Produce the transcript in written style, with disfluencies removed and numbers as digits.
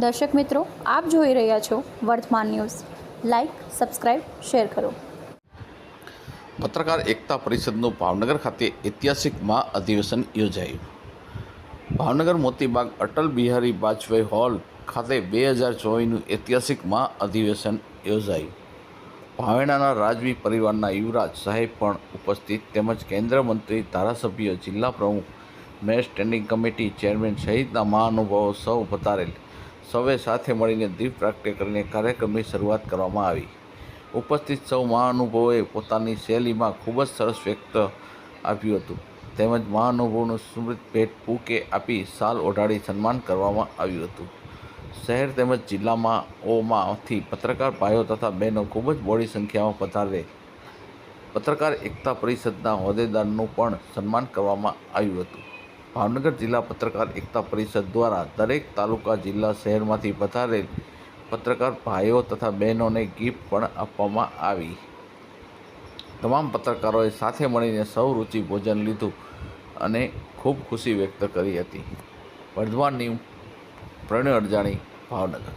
દર્શક મિત્રો, આપ જોઈ રહ્યા છો વર્તમાન ન્યૂઝ. લાઇક, સબસ્ક્રાઇબ, શેર કરો. પત્રકાર એકતા પરિષદનું ભાવનગર ખાતે ઐતિહાસિક મહા અધિવેશન યોજાયું. ભાવનગર મોતીબાગ અટલ બિહારી વાજપેયી હોલ ખાતે 2024નું ઐતિહાસિક મહા અધિવેશન યોજાયું. ભાવેણાના રાજવી પરિવારના યુવરાજ સાહેબ પણ ઉપસ્થિત તેમજ કેન્દ્ર મંત્રી, ધારાસભ્ય, જિલ્લા પ્રમુખ, મેયર સ્ટેન્ડિંગ કમિટી ચેરમેન સહિતના મહાનુભાવો સૌ પધારેલ. સૌએ સાથે મળીને દીપ પ્રાગટ્ય કરીને કાર્યક્રમની શરૂઆત કરવામાં આવી. ઉપસ્થિત સૌ મહાનુભાવોએ પોતાની શૈલીમાં ખૂબ જ સરસ વ્યક્ત આપ્યું હતું. તેમજ મહાનુભાવોનું સ્મૃતિ ભેટ બુકે આપી શાલ ઓઢાડી સન્માન કરવામાં આવ્યું હતું. શહેર તેમજ જિલ્લામાંથી પત્રકાર ભાઈઓ તથા બહેનો ખૂબ જ બહોળી સંખ્યામાં પધારેલ. પત્રકાર એકતા પરિષદના હોદ્દેદારનું પણ સન્માન કરવામાં આવ્યું હતું. ભાવનગર જિલ્લા પત્રકાર એકતા પરિષદ દ્વારા દરેક તાલુકા, જિલ્લા, શહેરમાંથી પધારેલ પત્રકાર ભાઈઓ તથા બહેનોને ગિફ્ટ પણ આપવામાં આવી. તમામ પત્રકારોએ સાથે મળીને સૌ રૂચિ ભોજન લીધું અને ખૂબ ખુશી વ્યક્ત કરી હતી. વર્ધમાન ન્યૂઝ, પ્રવીણ અડજાણી, ભાવનગર.